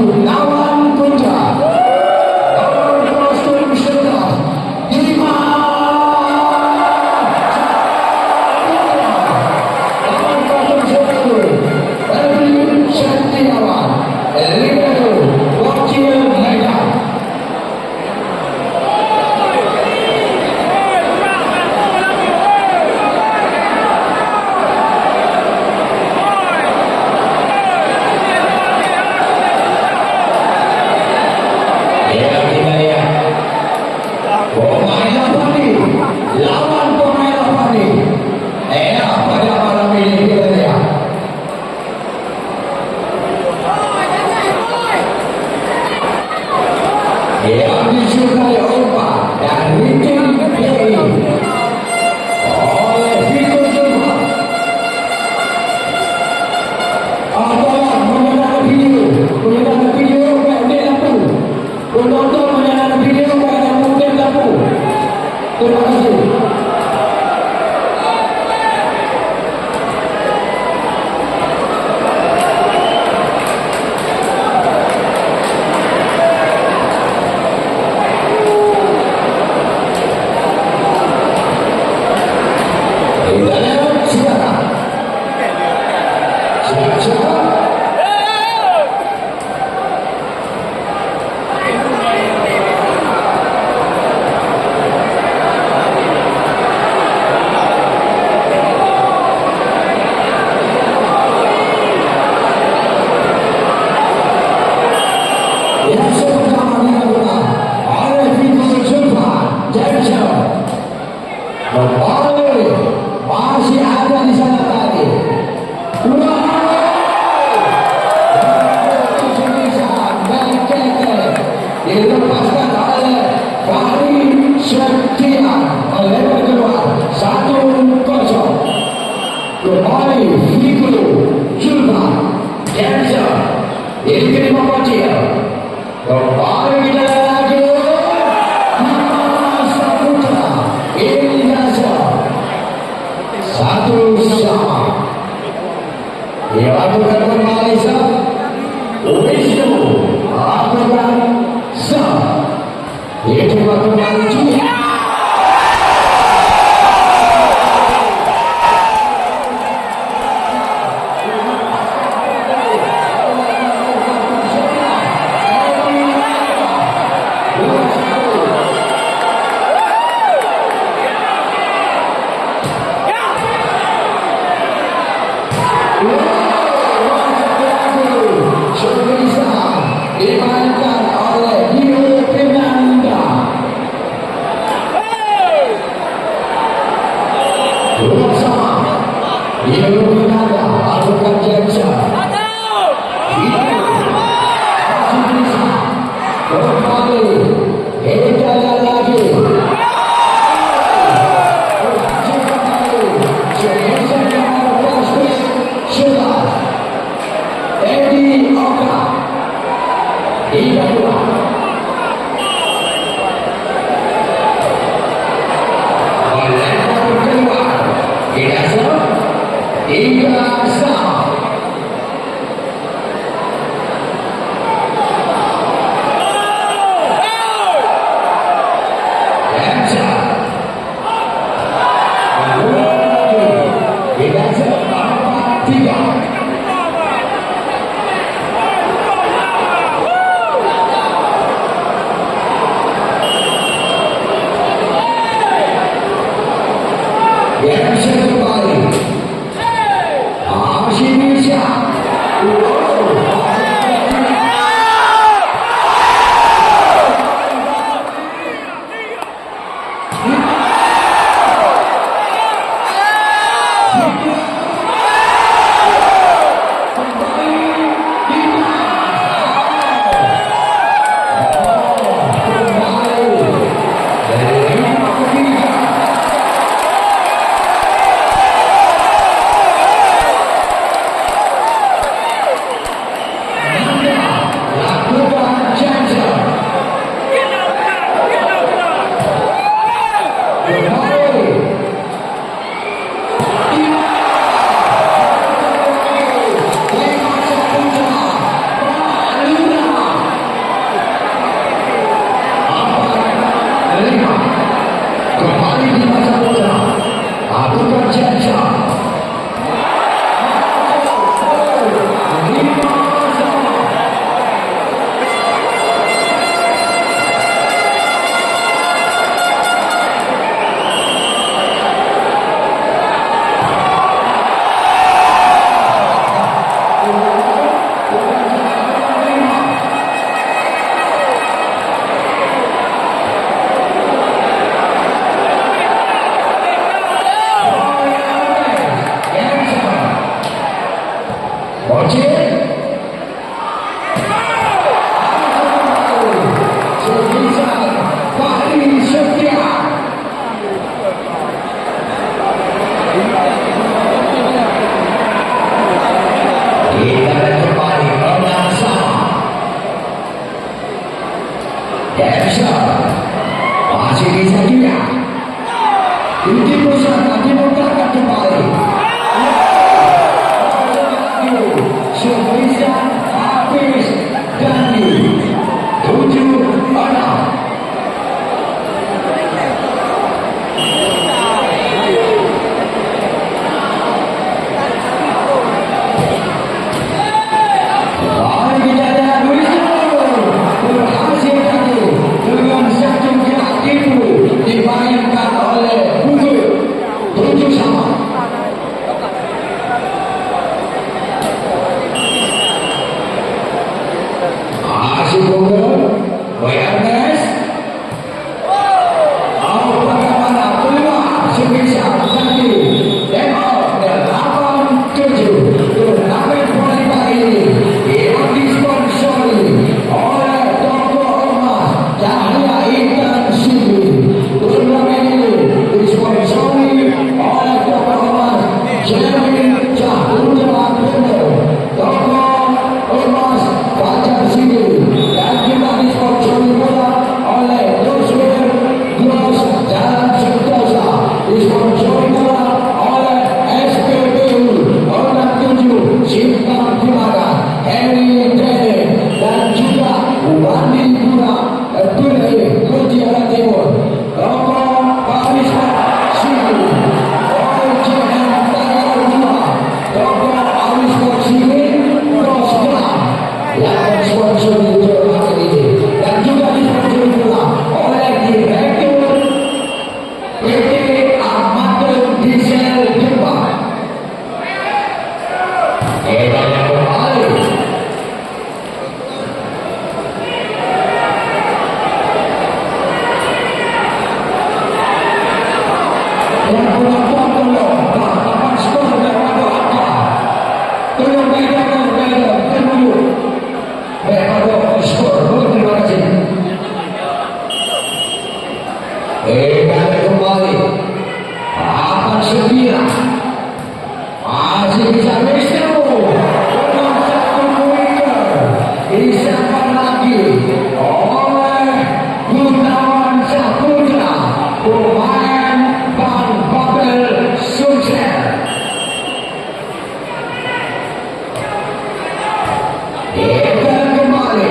lawan Punca. Lawan kostum Syurga. Lima. Lawan kostum Syurga. Erwin Shantiawan. Libero. Wakil Medan. Terima kasih. Masih ada di sana tadi. Dilepaskan oleh Fahri Syantian oleh kedua 1-0. Kembali Fikru Julfa Jansa ini terima kecil. Kembali kita lagi Masa Putra Indonesia 1-1. Dilakukan oleh Malaysia. Wisnu lakukan sah. Dia coba kembali juga. Dimainkan oleh Dio Fernanda. Dua sama. Dio Fernanda lakukan jasa. Kembali. Kita lagi. Edi Oka. Tiga dua. Oleh kedua, tidak sama. Tiga sama. Caption masih bisa juga. Inti pusat dimutarkan kembali. Syukuristan Hafiz Dandi 7-6. Dimainkan oleh Bukit 7-sama. Masih Bukit Ernest. Bagaimana peluang sebisa nanti tembak 8-7 turnamen wanita ini yang disponsori oleh Toko Emas Cahaya Intan Sibli. Turnamen ini disponsori oleh Toko Emas Jeremy Cahaya Bendo, Toko Emas Fajar Sibli, dan juga disponsori pula oleh Roswell Glos Jalan Sentosa, disponsori pula oleh SPBU Orang 7 Simpang Timara, Henry Training, dan juga Wandi Pura Tule Mutiara Timur, Toko Parisma Sibli, OJM Tangerang 2, Toko Awisma Sibli Rosgelam yang mensponsori turnamen ini, dan juga disponsori pula oleh Direktur PT Amatur Diesel Jepang. Kita yang kembali yang penonton tolong dapat skor daripada angka tolong bedakan dulu daripada skor. Terima kasih. Kita kembali 8-9. Masih bisa Wisnu dengan satu pointer disahkan lagi oleh Gunawan Saputra, pemain Ban Babel Sumsel. Kita kembali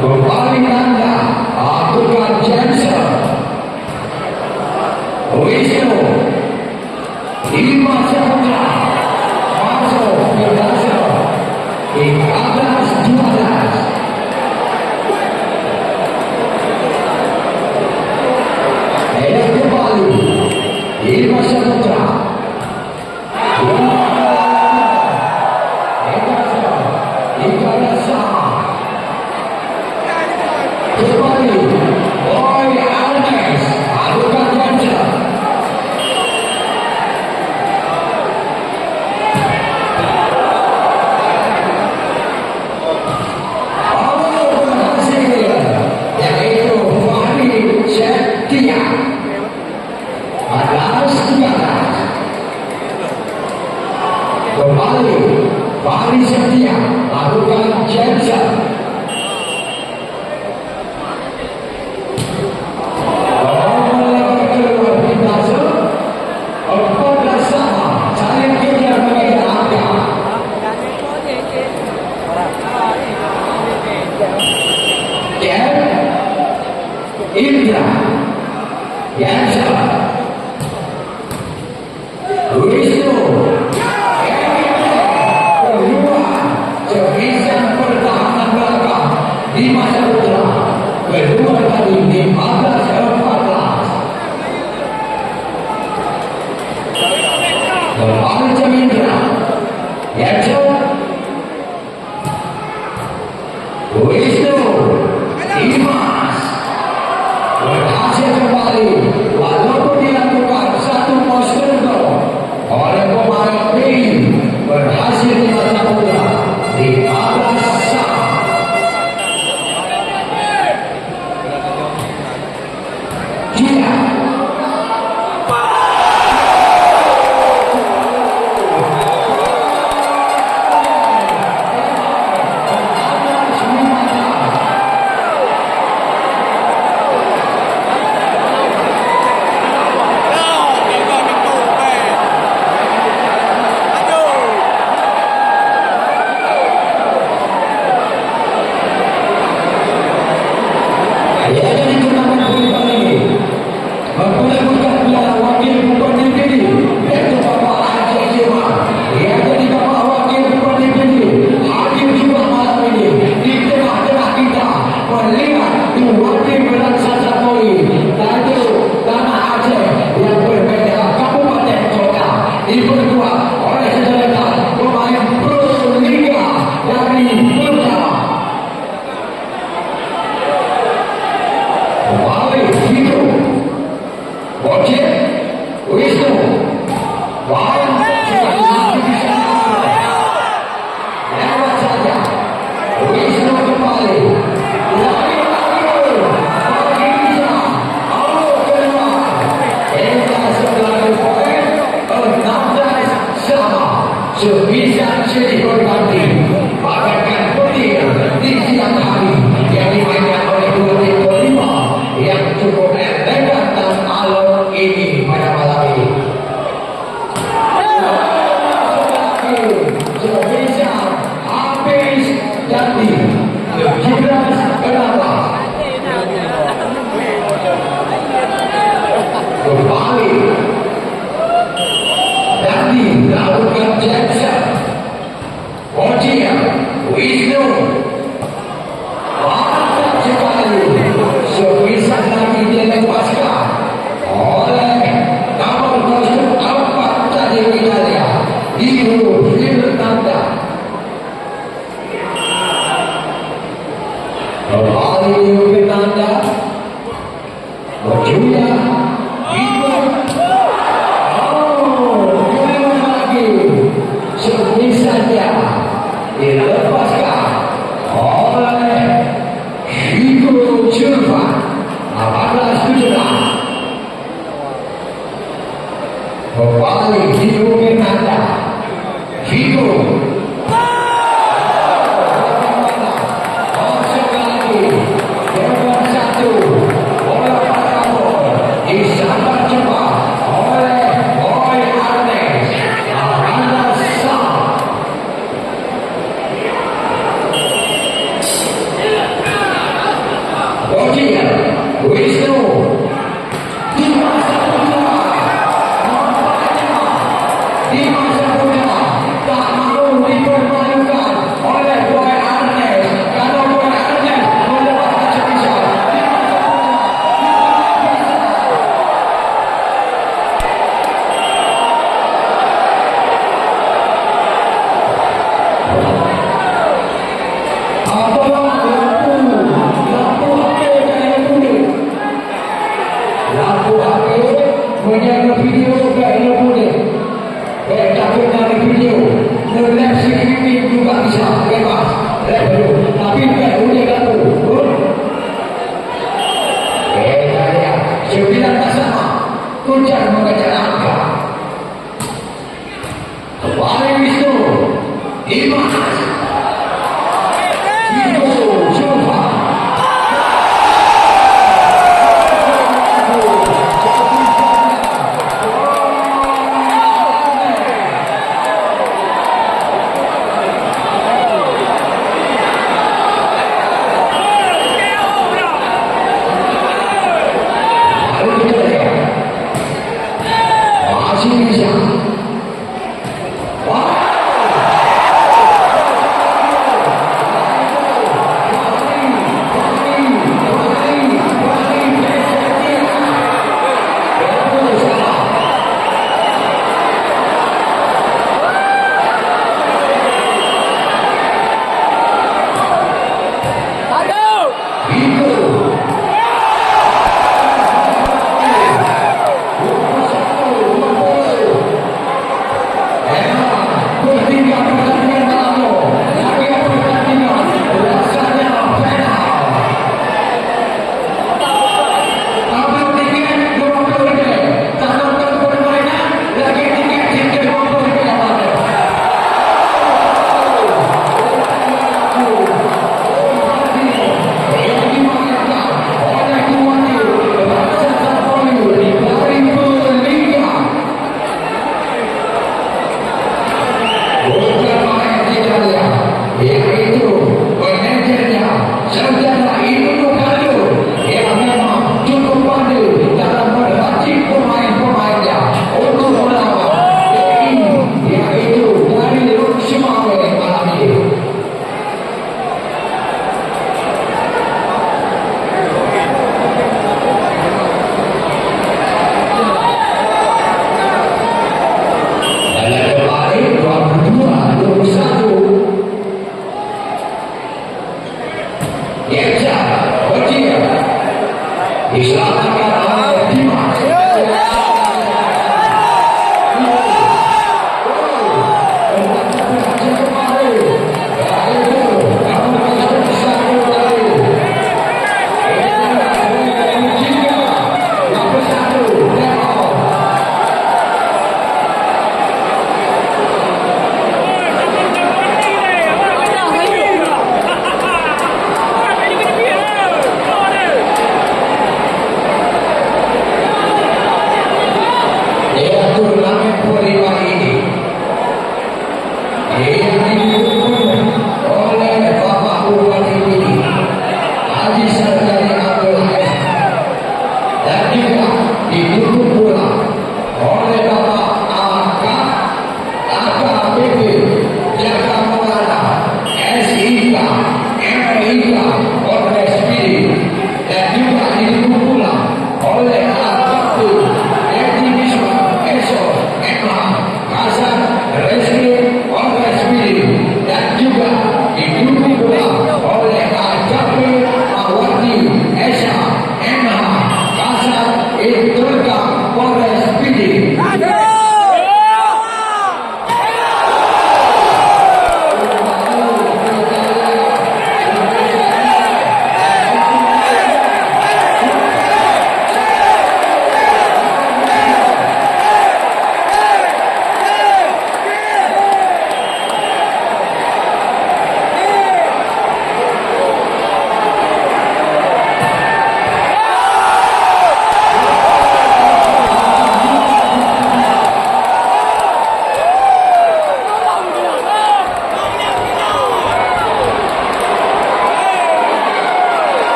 Kembali tanda Abdullah Jensen Wisnu Dimas Saputra. Kembali Boy Alves adukan ganja. Berhasil yaitu Fahri Setia 14-13. Kembali Fahri Setia lakukan Jensen. Indra Yansa Wisnu keluar sebisan pertahanan belakang Dimas Saputra kedua kali 15-14. Kembali Indra Yansa Wisnu Dimas berhasil kembali walaupun dilakukan satu postur oleh pemain B berhasil Dimas Saputra di atas sama. Dia sebisa jadi berbanding bagaikan petir di siang hari yang dimainkan oleh dua tim kelima yang cukup elegan dan alur ini pada malam ini. Sebisa habis jadi 17-14. Kembali Dandi lakukan Jensen. Ojia Wisnu mantap sekali sebisa lagi dilepaskan oleh nomor 4 dari Italia Ibu Fernanda. Kembali Ibu Fernanda berjuya sebisanya dilepaskan oleh Hugo Churvan 18-17. Kembali Hugo Fernanda Hugo masuk lagi nomor 1 bola Paramor disambar cepat oleh Boy Alves. Wisnu Dimas Saputra Dimas Saputra Aku menjaga video gaya boleh. Tapi dari video, nilai sikit juga bisa bebas. Tapi tak boleh kamu. Kita lihat 9 sama. Kuncar mengejar angka. Kembali Wisnu. Dimas.